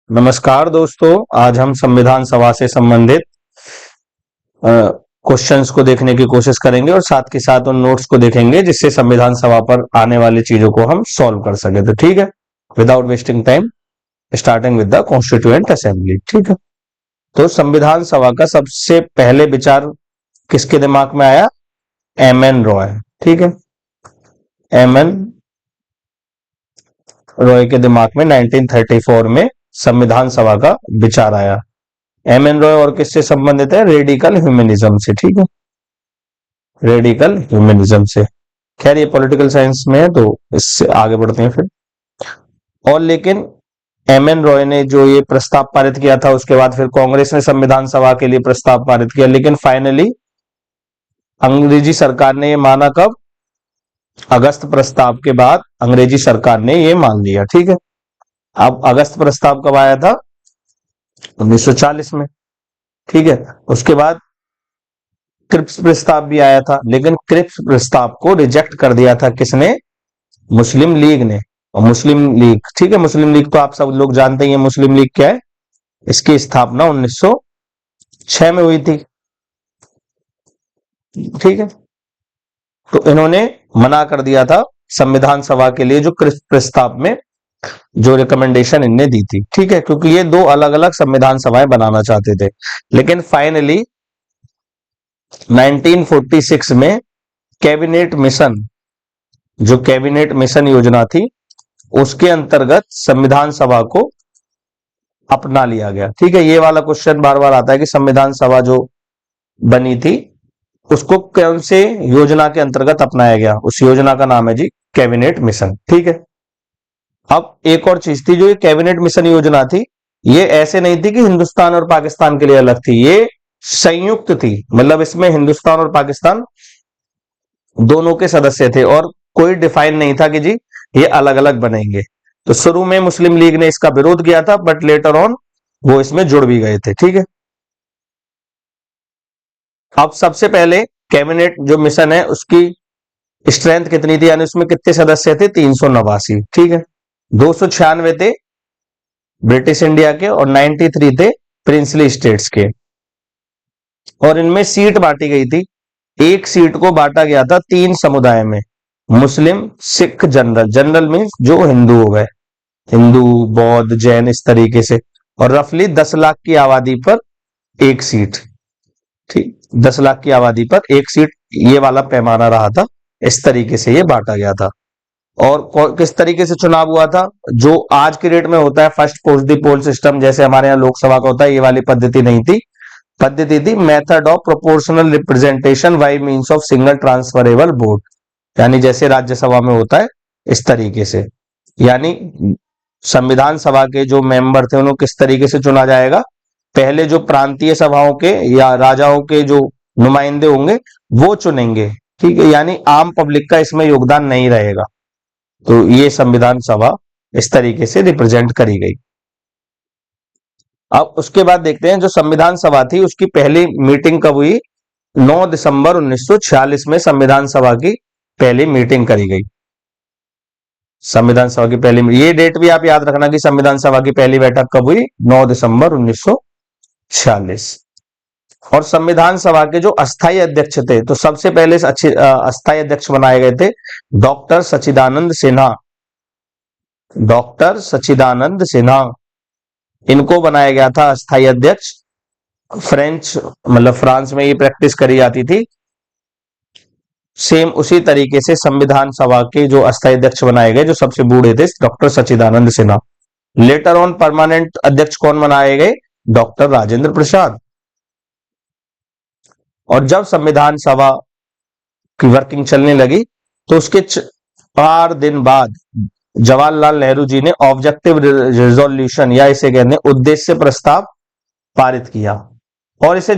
नमस्कार दोस्तों, आज हम संविधान सभा से संबंधित क्वेश्चंस को देखने की कोशिश करेंगे और साथ के साथ उन नोट्स को देखेंगे जिससे संविधान सभा पर आने वाली चीजों को हम सॉल्व कर सके। तो ठीक है, without wasting time, starting with the constituent assembly. ठीक है, तो संविधान सभा का सबसे पहले विचार किसके दिमाग में आया? एम.एन. रॉय। ठीक है, एम.एन. रॉय के दिमाग में 1934 में संविधान सभा का विचार आया। एम.एन. रॉय और किससे संबंधित है? रेडिकल ह्यूमनिज्म से। ठीक है, रेडिकल ह्यूमनिज्म से। खैर ये पॉलिटिकल साइंस में है तो इससे आगे बढ़ते हैं फिर। और लेकिन एम.एन. रॉय ने जो ये प्रस्ताव पारित किया था, उसके बाद फिर कांग्रेस ने संविधान सभा के लिए प्रस्ताव पारित किया, लेकिन फाइनली अंग्रेजी सरकार ने ये माना कब? अगस्त प्रस्ताव के बाद अंग्रेजी सरकार ने ये मान लिया। ठीक है, अब अगस्त प्रस्ताव कब आया था? 1940 में। ठीक है, उसके बाद क्रिप्स प्रस्ताव भी आया था, लेकिन क्रिप्स प्रस्ताव को रिजेक्ट कर दिया था किसने? मुस्लिम लीग ने। और मुस्लिम लीग, ठीक है, मुस्लिम लीग तो आप सब लोग जानते ही हैं मुस्लिम लीग क्या है। इसकी स्थापना 1906 में हुई थी। ठीक है, तो इन्होंने मना कर दिया था संविधान सभा के लिए जो क्रिप्स प्रस्ताव में जो रिकमेंडेशन इनने दी थी। ठीक है, क्योंकि ये दो अलग अलग संविधान सभाएं बनाना चाहते थे, लेकिन फाइनली 1946 में कैबिनेट मिशन, जो कैबिनेट मिशन योजना थी, उसके अंतर्गत संविधान सभा को अपना लिया गया। ठीक है, ये वाला क्वेश्चन बार बार आता है कि संविधान सभा जो बनी थी उसको कौन से योजना के अंतर्गत अपनाया गया? उस योजना का नाम है जी कैबिनेट मिशन। ठीक है, अब एक और चीज थी, जो ये कैबिनेट मिशन योजना थी, ये ऐसे नहीं थी कि हिंदुस्तान और पाकिस्तान के लिए अलग थी, ये संयुक्त थी। मतलब इसमें हिंदुस्तान और पाकिस्तान दोनों के सदस्य थे और कोई डिफाइन नहीं था कि जी ये अलग अलग बनेंगे। तो शुरू में मुस्लिम लीग ने इसका विरोध किया था, बट लेटर ऑन वो इसमें जुड़ भी गए थे। ठीक है, अब सबसे पहले कैबिनेट जो मिशन है उसकी स्ट्रेंथ कितनी थी, यानी उसमें कितने सदस्य थे? 389। ठीक है, 296 थे ब्रिटिश इंडिया के और 93 थे प्रिंसली स्टेट्स के। और इनमें सीट बांटी गई थी, एक सीट को बांटा गया था 3 समुदाय में, मुस्लिम, सिख, जनरल। जनरल मीन्स जो हिंदू हो गए, हिंदू, बौद्ध, जैन, इस तरीके से। और रफली 10 लाख की आबादी पर एक सीट। ठीक, 10 लाख की आबादी पर एक सीट, ये वाला पैमाना रहा था। इस तरीके से ये बांटा गया था। और किस तरीके से चुनाव हुआ था? जो आज के डेट में होता है first post the poll system, जैसे हमारे यहाँ लोकसभा का होता है, ये वाली पद्धति नहीं थी। पद्धति थी method of proportional representation by means of single transferable vote, यानी जैसे राज्यसभा में होता है इस तरीके से। यानी संविधान सभा के जो मेंबर थे उन्हें किस तरीके से चुना जाएगा? पहले जो प्रांतीय सभाओं के या राजाओं के जो नुमाइंदे होंगे वो चुनेंगे। ठीक है, यानी आम पब्लिक का इसमें योगदान नहीं रहेगा। तो ये संविधान सभा इस तरीके से रिप्रेजेंट करी गई। अब उसके बाद देखते हैं जो संविधान सभा थी उसकी पहली मीटिंग कब हुई? 9 दिसंबर 1946 में संविधान सभा की पहली मीटिंग करी गई। संविधान सभा की पहली, ये डेट भी आप याद रखना कि संविधान सभा की पहली बैठक कब हुई? 9 दिसंबर 1946। और संविधान सभा के जो अस्थायी अध्यक्ष थे, तो सबसे पहले अस्थायी अध्यक्ष बनाए गए थे डॉक्टर सच्चिदानंद सिन्हा। डॉक्टर सच्चिदानंद सिन्हा, इनको बनाया गया था अस्थायी अध्यक्ष। फ्रेंच, मतलब फ्रांस में ये प्रैक्टिस करी जाती थी। सेम उसी तरीके से संविधान सभा के जो अस्थायी अध्यक्ष बनाए गए, जो सबसे बूढ़े थे, doctor Sachchidanand Sinha. Later on permanent अध्यक्ष कौन बनाए गए? डॉक्टर राजेंद्र प्रसाद। और जब संविधान सभा की वर्किंग चलने लगी तो उसके 4 दिन बाद जवाहरलाल नेहरू जी ने ऑब्जेक्टिव रिजोल्यूशन, या इसे कहते हैं उद्देश्य प्रस्ताव, पारित किया। और इसे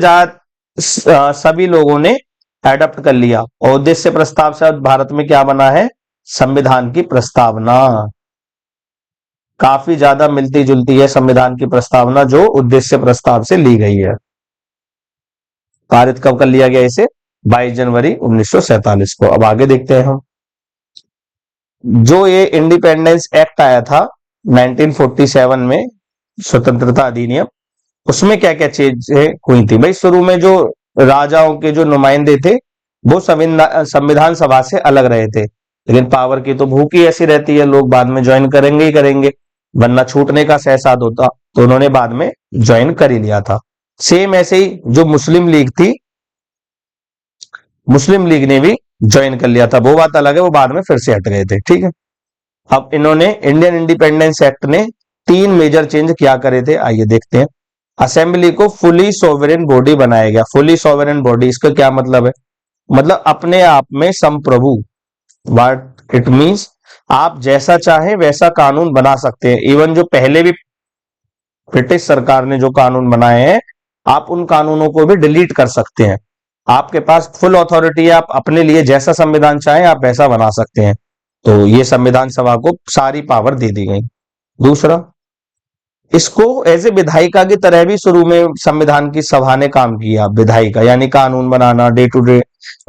सभी लोगों ने एडॉप्ट कर लिया। और उद्देश्य प्रस्ताव से भारत में क्या बना है? संविधान की प्रस्तावना। काफी ज्यादा मिलती जुलती है संविधान की प्रस्तावना जो उद्देश्य प्रस्ताव से ली गई है। पारित कब कर लिया गया इसे? 22 जनवरी 1947 को। अब आगे देखते हैं हम, जो ये इंडिपेंडेंस एक्ट आया था 1947 में, स्वतंत्रता अधिनियम, उसमें क्या क्या चीजें हुई थी भाई। शुरू में जो राजाओं के जो नुमाइंदे थे वो संविधान सभा से अलग रहे थे, लेकिन पावर की तो भूख ही ऐसी रहती है, लोग बाद में ज्वाइन करेंगे ही करेंगे, वरना छूटने का सहसाद होता, तो उन्होंने बाद में ज्वाइन कर ही लिया था। सेम ऐसे ही जो मुस्लिम लीग थी, मुस्लिम लीग ने भी ज्वाइन कर लिया था, वो बात अलग है, वो बाद में फिर से हट गए थे, ठीक है। अब इन्होंने इंडियन इंडिपेंडेंस एक्ट ने 3 मेजर चेंज क्या करे थे, आइए देखते हैं। असेंबली को फुली सोवरेन बॉडी बनाया गया। फुली सोवरेन बॉडी, इसका क्या मतलब है? मतलब अपने आप में संप्रभु। व्हाट इट मीन्स, आप जैसा चाहे वैसा कानून बना सकते हैं। इवन जो पहले भी ब्रिटिश सरकार ने जो कानून बनाए हैं, आप उन कानूनों को भी डिलीट कर सकते हैं। आपके पास फुल अथॉरिटी है, आप अपने लिए जैसा संविधान चाहें आप वैसा बना सकते हैं। तो ये संविधान सभा को सारी पावर दे दी गई। दूसरा, इसको एज ए विधायिका की तरह भी शुरू में संविधान की सभा ने काम किया। विधायिका यानी कानून बनाना, डे टू डे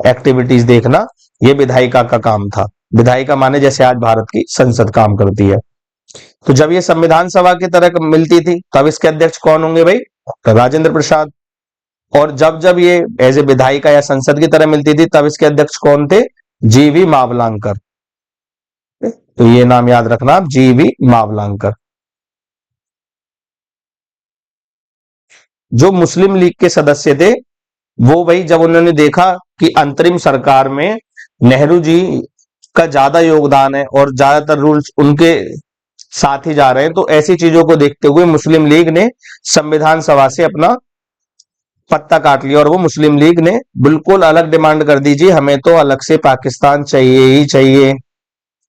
एक्टिविटीज देखना, ये विधायिका का काम था। विधायिका माने जैसे आज भारत की संसद काम करती है। तो जब ये संविधान सभा की तरह मिलती थी, तब इसके अध्यक्ष कौन होंगे भाई? डॉक्टर राजेंद्र प्रसाद। और जब जब ये एज ए विधायिका या संसद की तरह मिलती थी, तब इसके अध्यक्ष कौन थे? जीवी मावलांकर। तो ये नाम याद रखना आप, जीवी मावलांकर। जो मुस्लिम लीग के सदस्य थे, वो भाई जब उन्होंने देखा कि अंतरिम सरकार में नेहरू जी का ज्यादा योगदान है और ज्यादातर रूल्स उनके साथ ही जा रहे हैं, तो ऐसी चीजों को देखते हुए मुस्लिम लीग ने संविधान सभा से अपना पत्ता काट लिया, और वो मुस्लिम लीग ने बिल्कुल अलग डिमांड कर दी, जी हमें तो अलग से पाकिस्तान चाहिए ही चाहिए।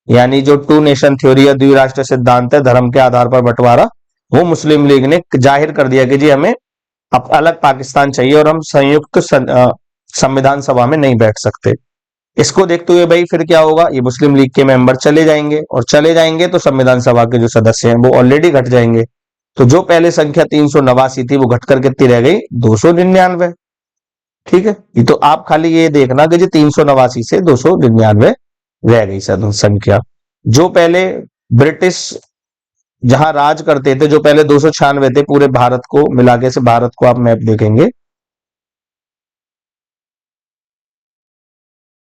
यानी जो 2 नेशन थ्योरी या द्विराष्ट्र सिद्धांत है, धर्म के आधार पर बंटवारा, वो मुस्लिम लीग ने जाहिर कर दिया कि जी हमें अब अलग पाकिस्तान चाहिए और हम संयुक्त संविधान सभा में नहीं बैठ सकते। इसको देखते हुए भाई फिर क्या होगा, ये मुस्लिम लीग के मेंबर चले जाएंगे, और चले जाएंगे तो संविधान सभा के जो सदस्य हैं वो ऑलरेडी घट जाएंगे। तो जो पहले संख्या 389 थी, वो घटकर कितनी रह गई? 299। ठीक है, ये तो आप खाली ये देखना कि जी 389 से 299 रह गई संख्या। जो पहले ब्रिटिश जहां राज करते थे, जो पहले 296 थे पूरे भारत को मिला के, से भारत को आप मैप देखेंगे,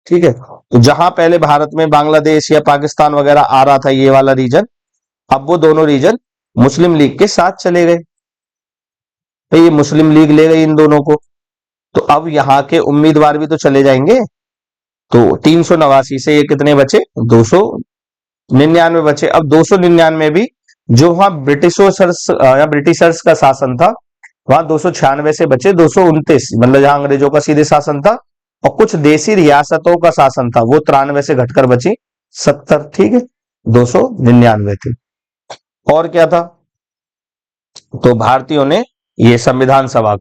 ठीक है। तो जहां पहले भारत में बांग्लादेश या पाकिस्तान वगैरह आ रहा था, ये वाला रीजन, अब वो दोनों रीजन मुस्लिम लीग के साथ चले गए। तो ये मुस्लिम लीग ले गई इन दोनों को, तो अब यहाँ के उम्मीदवार भी तो चले जाएंगे। तो 389 से ये कितने बचे? 299 बचे। अब 299 भी जो वहां ब्रिटिशर्स या ब्रिटिशर्स का शासन था, वहां 296 से बचे 229, मतलब जहां अंग्रेजों का सीधे शासन था, और कुछ देसी रियासतों का शासन था, वो 93 से घटकर बची 70। ठीक है, 299 थी। और क्या था? तो भारतीयों ने, ये संविधान सभा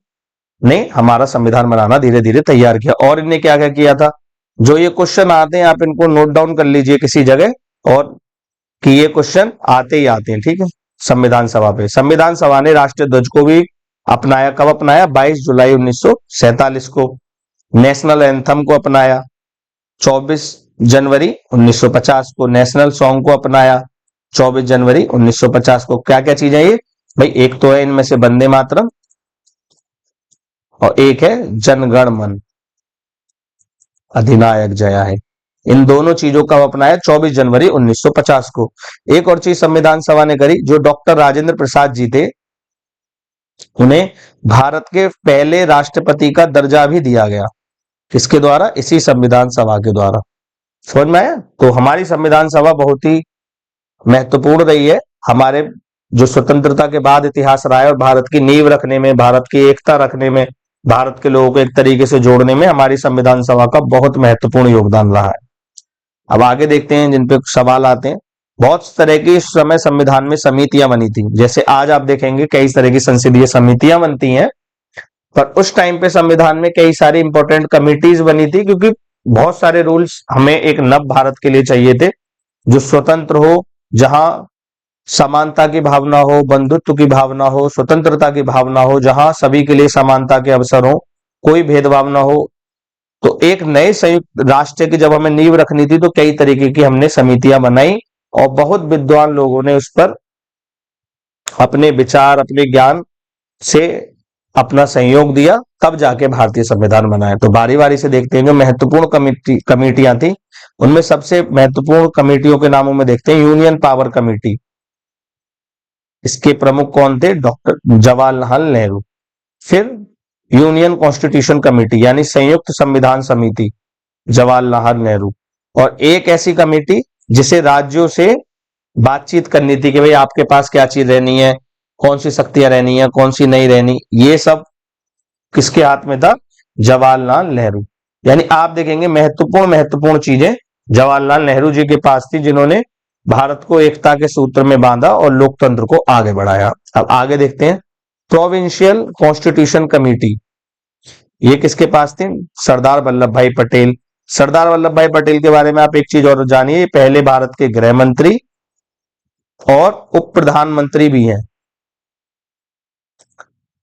ने हमारा संविधान बनाना धीरे धीरे तैयार किया। और इन्हें क्या क्या किया था? जो ये क्वेश्चन आते हैं आप इनको नोट डाउन कर लीजिए किसी जगह, और कि ये क्वेश्चन आते ही आते हैं, ठीक है। संविधान सभा पे, संविधान सभा ने राष्ट्रीय ध्वज को भी अपनाया। कब अपनाया? 22 जुलाई 1947 को। नेशनल एंथम को अपनाया 24 जनवरी 1950 को। नेशनल सॉन्ग को अपनाया 24 जनवरी 1950 को। क्या क्या चीजें ये भाई? एक तो है इनमें से वंदे मातरम, और एक है जनगण मन अधिनायक जया है। इन दोनों चीजों का अपनाया 24 जनवरी 1950 को। एक और चीज संविधान सभा ने करी, जो डॉक्टर राजेंद्र प्रसाद जी थे, उन्हें भारत के पहले राष्ट्रपति का दर्जा भी दिया गया। किसके द्वारा? इसी संविधान सभा के द्वारा। समझ में आया? तो हमारी संविधान सभा बहुत ही महत्वपूर्ण रही है हमारे जो स्वतंत्रता के बाद इतिहास रहा है, और भारत की नींव रखने में, भारत की एकता रखने में, भारत के लोगों को एक तरीके से जोड़ने में हमारी संविधान सभा का बहुत महत्वपूर्ण योगदान रहा है। अब आगे देखते हैं जिन पे सवाल आते हैं। बहुत तरह की इस समय संविधान में समितियां बनी थी, जैसे आज आप देखेंगे कई तरह की संसदीय समितियां बनती हैं, पर उस टाइम पे संविधान में कई सारी इंपॉर्टेंट कमिटीज बनी थी, क्योंकि बहुत सारे रूल्स हमें एक नव भारत के लिए चाहिए थे, जो स्वतंत्र हो, जहां समानता की भावना हो, बंधुत्व की भावना हो, स्वतंत्रता की भावना हो, जहां सभी के लिए समानता के अवसर हो, कोई भेदभाव ना हो। तो एक नए संयुक्त राष्ट्र की जब हमें नींव रखनी थी, तो कई तरीके की हमने समितियां बनाई, और बहुत विद्वान लोगों ने उस पर अपने विचार, अपने ज्ञान से अपना सहयोग दिया, तब जाके भारतीय संविधान बनाया। तो बारी बारी से देखते हैं, जो महत्वपूर्ण कमेटियां थी, उनमें सबसे महत्वपूर्ण कमेटियों के नामों में देखते हैं यूनियन पावर कमेटी। इसके प्रमुख कौन थे? डॉक्टर जवाहरलाल नेहरू। फिर यूनियन कॉन्स्टिट्यूशन कमेटी यानी संयुक्त संविधान समिति, जवाहरलाल नेहरू। और एक ऐसी कमेटी जिसे राज्यों से बातचीत करनी थी कि भाई आपके पास क्या चीज रहनी है, कौन सी शक्तियां रहनी है, कौन सी नहीं रहनी, ये सब किसके हाथ में था? जवाहरलाल नेहरू। यानी आप देखेंगे महत्वपूर्ण महत्वपूर्ण चीजें जवाहरलाल नेहरू जी के पास थी, जिन्होंने भारत को एकता के सूत्र में बांधा और लोकतंत्र को आगे बढ़ाया। अब आगे देखते हैं, प्रोविंशियल कॉन्स्टिट्यूशन कमेटी, ये किसके पास थी? सरदार वल्लभ भाई पटेल। सरदार वल्लभ भाई पटेल के बारे में आप एक चीज और जानिए, पहले भारत के गृह मंत्री और उप प्रधानमंत्री भी हैं,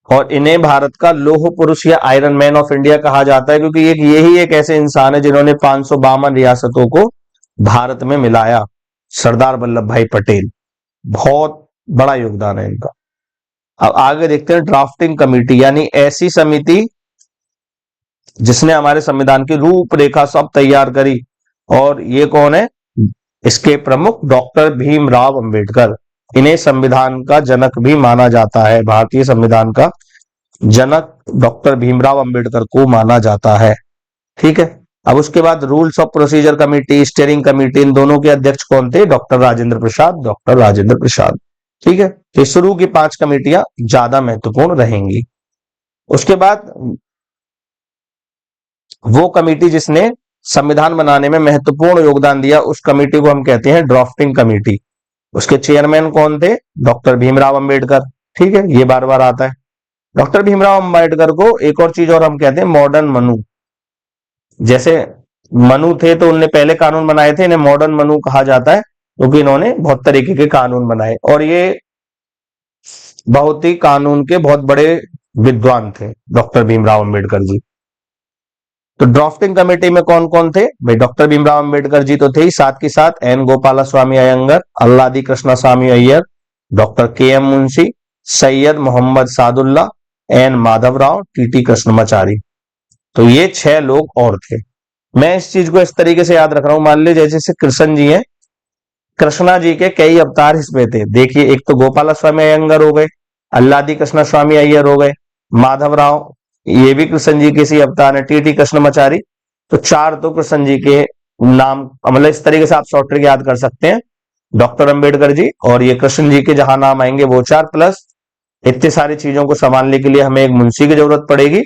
और इन्हें भारत का लौह पुरुष या आयरन मैन ऑफ इंडिया कहा जाता है, क्योंकि यही एक ऐसे इंसान है जिन्होंने 552 रियासतों को भारत में मिलाया। सरदार वल्लभ भाई पटेल, बहुत बड़ा योगदान है इनका। अब आगे देखते हैं, ड्राफ्टिंग कमेटी यानी ऐसी समिति जिसने हमारे संविधान की रूपरेखा सब तैयार करी। और ये कौन है? इसके प्रमुख डॉक्टर भीमराव अंबेडकर। इन्हें संविधान का जनक भी माना जाता है, भारतीय संविधान का जनक डॉक्टर भीमराव अंबेडकर को माना जाता है। ठीक है। अब उसके बाद rules of procedure committee, steering committee, इन दोनों के अध्यक्ष कौन थे? Doctor Rajendra Prasad, doctor Rajendra Prasad. ठीक है। तो शुरू की 5 कमेटियां ज्यादा महत्वपूर्ण रहेंगी। उसके बाद वो कमेटी जिसने संविधान बनाने में महत्वपूर्ण योगदान दिया, उस कमेटी को हम कहते हैं ड्राफ्टिंग कमेटी। उसके चेयरमैन कौन थे? डॉक्टर भीमराव अंबेडकर। ठीक है, ये बार बार आता है। डॉक्टर भीमराव अंबेडकर को एक और चीज और हम कहते हैं मॉडर्न मनु। जैसे मनु थे तो उनने पहले कानून बनाए थे, इन्हें मॉडर्न मनु कहा जाता है, क्योंकि इन्होंने बहुत तरीके के कानून बनाए और ये बहुत ही कानून के बहुत बड़े विद्वान थे डॉक्टर भीमराव अंबेडकर जी। तो ड्राफ्टिंग कमेटी में कौन कौन थे भाई? डॉक्टर भीमराव अंबेडकर जी तो थे ही, साथ के साथ N Gopalaswami Ayyangar, Alladi Krishnaswami Ayyar, doctor K M Munshi, Syed Mohammad Saadulla, N Madhavrao, TT Krishnamachari. तो ये 6 लोग और थे। मैं इस चीज को इस तरीके से याद रख रहा हूं, मान लीजिए जैसे कृष्ण जी हैं, कृष्णा जी के कई अवतार इसमें थे। देखिए, एक तो गोपाला स्वामी अयंगर हो गए, अल्लादी कृष्णा स्वामी अय्यर हो गए, माधवराव ये भी कृष्ण जी के सी अवतार है, टीटी कृष्णमाचारी। तो 4 तो कृष्ण जी के नाम, मतलब इस तरीके से आप शॉर्ट ट्रिक याद कर सकते हैं, डॉक्टर अंबेडकर जी और ये कृष्ण जी के जहां नाम आएंगे वो 4, प्लस इतनी सारी चीजों को संभालने के लिए हमें एक मुंशी की जरूरत पड़ेगी।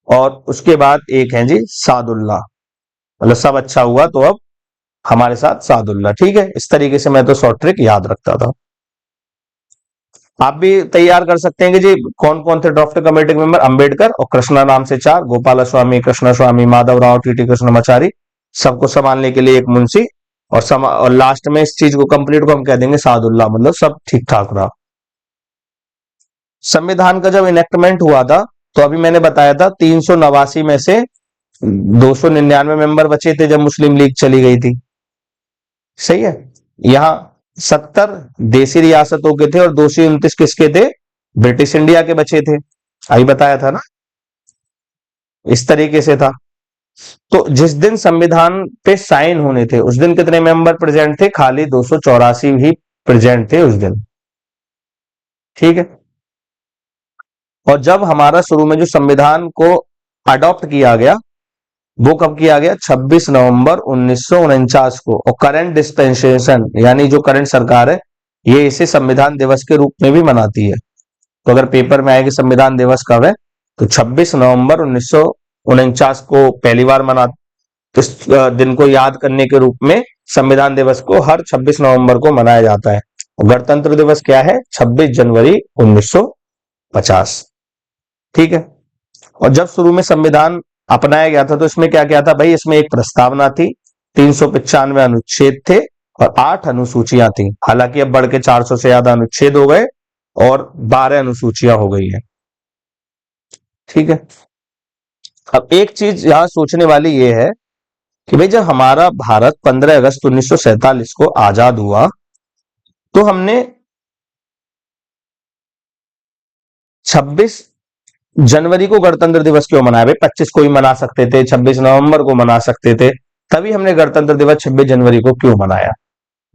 और उसके बाद एक है जी सादुल्ला, मतलब सब अच्छा हुआ तो अब हमारे साथ सादुल्ला। ठीक है, इस तरीके से मैं तो शॉर्ट ट्रिक याद रखता था। आप भी तैयार कर सकते हैं कि जी कौन कौन थे ड्राफ्ट कमेटी के मेंबर? अंबेडकर और कृष्णा नाम से 4, गोपाला स्वामी, कृष्णा स्वामी, माधवराव, टीटी कृष्णमाचारी, सबको संभालने के लिए एक मुंशी, और लास्ट में इस चीज को कंप्लीट को हम कह देंगे सादुल्ला, मतलब सब ठीक ठाक रहा। संविधान का जब इनेक्टमेंट हुआ था, तो अभी मैंने बताया था 389 में से 299 मेंबर बचे थे जब मुस्लिम लीग चली गई थी। सही है। यहां 70 देसी रियासतों के थे और 229 किसके थे? ब्रिटिश इंडिया के बचे थे। अभी बताया था ना, इस तरीके से था। तो जिस दिन संविधान पे साइन होने थे उस दिन कितने मेंबर प्रेजेंट थे? खाली 284 ही प्रेजेंट थे उस दिन। ठीक है। और जब हमारा शुरू में जो संविधान को अडॉप्ट किया गया, वो कब किया गया? 26 नवंबर 1949 को। और करंट डिस्पेंसेशन यानी जो करंट सरकार है, ये इसे संविधान दिवस के रूप में भी मनाती है। तो अगर पेपर में आए कि संविधान दिवस कब है, तो 26 नवंबर 1949 को पहली बार मना, इस दिन को याद करने के रूप में संविधान दिवस को हर 26 नवंबर को मनाया जाता है। गणतंत्र दिवस क्या है? 26 जनवरी 1950। ठीक है। और जब शुरू में संविधान अपनाया गया था तो इसमें क्या क्या था भाई? इसमें एक प्रस्तावना थी, 395 अनुच्छेद थे और 8 अनुसूचियां थी। हालांकि अब बढ़ के 400 से ज्यादा अनुच्छेद हो गए और 12 अनुसूचियां हो गई हैं। ठीक है। अब एक चीज यहां सोचने वाली ये है कि भाई जब हमारा भारत 15 अगस्त 1947 को आजाद हुआ, तो हमने 26 जनवरी को गणतंत्र दिवस क्यों मनाया भाई? 25 को ही मना सकते थे, 26 नवंबर को मना सकते थे, तभी हमने गणतंत्र दिवस 26 जनवरी को क्यों मनाया?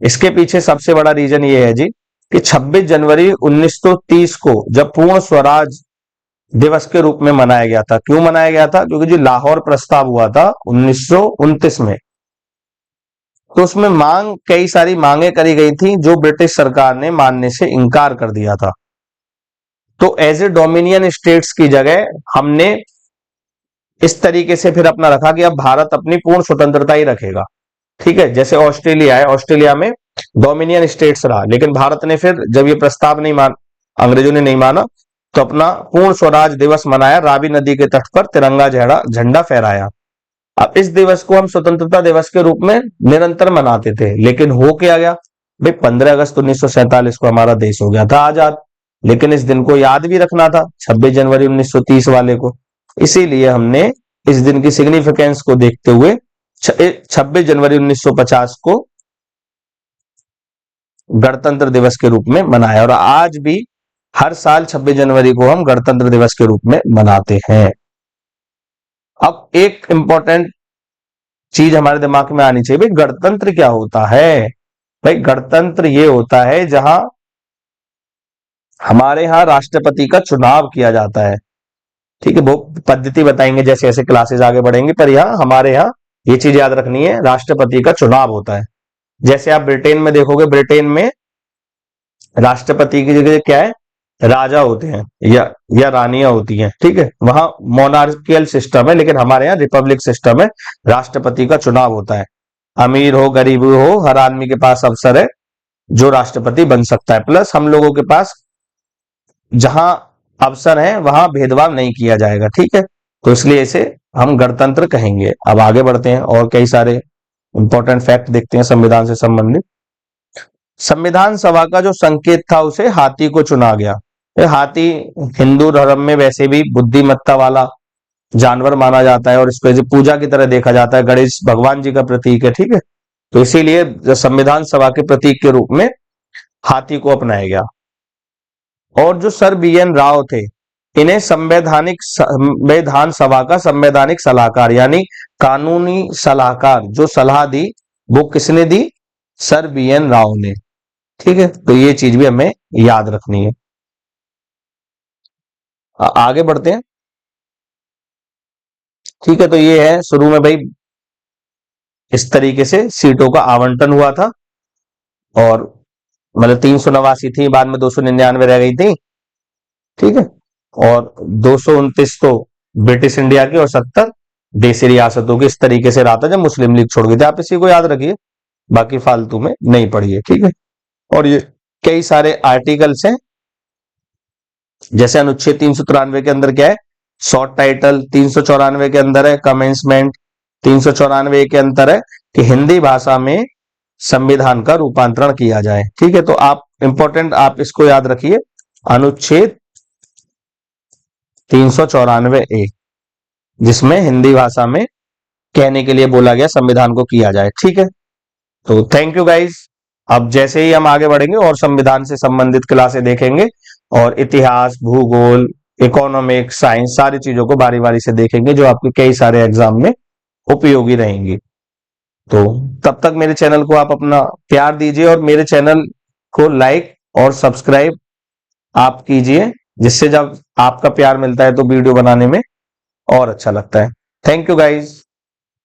इसके पीछे सबसे बड़ा रीजन ये है जी कि 26 जनवरी 1930 को जब पूर्ण स्वराज दिवस के रूप में मनाया गया था। क्यों मनाया गया था? क्योंकि जो लाहौर प्रस्ताव हुआ था 1929 में, तो उसमें कई सारी मांगे करी गई थी जो ब्रिटिश सरकार ने मानने से इनकार कर दिया था। तो एज ए डोमिनियन स्टेट्स की जगह हमने इस तरीके से फिर अपना रखा कि अब भारत अपनी पूर्ण स्वतंत्रता ही रखेगा। ठीक है, जैसे ऑस्ट्रेलिया है, ऑस्ट्रेलिया में डोमिनियन स्टेट्स रहा, लेकिन भारत ने फिर जब ये प्रस्ताव नहीं मान अंग्रेजों ने नहीं माना तो अपना पूर्ण स्वराज दिवस मनाया, रावी नदी के तट पर तिरंगा झंडा फहराया। अब इस दिवस को हम स्वतंत्रता दिवस के रूप में निरंतर मनाते थे, लेकिन हो क्या गया भाई? 15 अगस्त 1947 को हमारा देश हो गया था आजाद, लेकिन इस दिन को याद भी रखना था 26 जनवरी 1930 वाले को। इसीलिए हमने इस दिन की सिग्निफिकेंस को देखते हुए 26 जनवरी 1950 को गणतंत्र दिवस के रूप में मनाया, और आज भी हर साल 26 जनवरी को हम गणतंत्र दिवस के रूप में मनाते हैं। अब एक इंपॉर्टेंट चीज हमारे दिमाग में आनी चाहिए, भाई गणतंत्र क्या होता है? भाई गणतंत्र ये होता है जहां हमारे यहां राष्ट्रपति का चुनाव किया जाता है। ठीक है, वो पद्धति बताएंगे जैसे जैसे क्लासेस आगे बढ़ेंगी, पर यहाँ हमारे यहाँ ये चीज याद रखनी है, राष्ट्रपति का चुनाव होता है। जैसे आप ब्रिटेन में देखोगे, ब्रिटेन में राष्ट्रपति की जगह क्या है? राजा होते हैं या रानियां होती हैं। ठीक है, वहां मोनार्कियल सिस्टम है, लेकिन हमारे यहाँ रिपब्लिक सिस्टम है। राष्ट्रपति का चुनाव होता है, अमीर हो गरीब हो हर आदमी के पास अवसर है जो राष्ट्रपति बन सकता है। प्लस हम लोगों के पास जहां अवसर है वहां भेदभाव नहीं किया जाएगा। ठीक है, तो इसलिए इसे हम गणतंत्र कहेंगे। अब आगे बढ़ते हैं और कई सारे इंपॉर्टेंट फैक्ट देखते हैं संविधान से संबंधित। संविधान सभा का जो संकेत था उसे हाथी को चुना गया। हाथी हिंदू धर्म में वैसे भी बुद्धिमत्ता वाला जानवर माना जाता है और इसको पूजा की तरह देखा जाता है, गणेश भगवान जी का प्रतीक है। ठीक है, तो इसीलिए संविधान सभा के प्रतीक के रूप में हाथी को अपनाया गया। और जो सर BN राव थे, इन्हें संविधान सभा का संवैधानिक सलाहकार यानी कानूनी सलाहकार जो सलाह दी वो किसने दी? सर BN राव ने। ठीक है, तो ये चीज भी हमें याद रखनी है। आगे बढ़ते हैं। ठीक है, तो ये है शुरू में भाई इस तरीके से सीटों का आवंटन हुआ था, और मतलब 389 थी, बाद में 299 रह गई थी। ठीक है, और 229 तो ब्रिटिश इंडिया की और 70 देसी रियासतों की। इस तरीके से रहा था जब मुस्लिम लीग छोड़ गई थी। आप इसी को याद रखिए, बाकी फालतू में नहीं पढ़िए। ठीक है, और ये कई सारे आर्टिकल्स हैं, जैसे अनुच्छेद 393 के अंदर क्या है? Short title. 394 के अंदर है कमेंसमेंट। 394 के अंदर है कि हिंदी भाषा में संविधान का रूपांतरण किया जाए। ठीक है, तो आप इंपॉर्टेंट आप इसको याद रखिए, अनुच्छेद 394A, जिसमें हिंदी भाषा में कहने के लिए बोला गया संविधान को किया जाए। ठीक है, तो थैंक यू गाइज। अब जैसे ही हम आगे बढ़ेंगे और संविधान से संबंधित क्लासें देखेंगे और इतिहास, भूगोल, इकोनॉमिक्स, साइंस, सारी चीजों को बारी बारी से देखेंगे जो आपके कई सारे एग्जाम में उपयोगी रहेंगी। तो तब तक मेरे चैनल को आप अपना प्यार दीजिए और मेरे चैनल को लाइक और सब्सक्राइब आप कीजिए, जिससे जब आपका प्यार मिलता है तो वीडियो बनाने में और अच्छा लगता है। Thank you guys.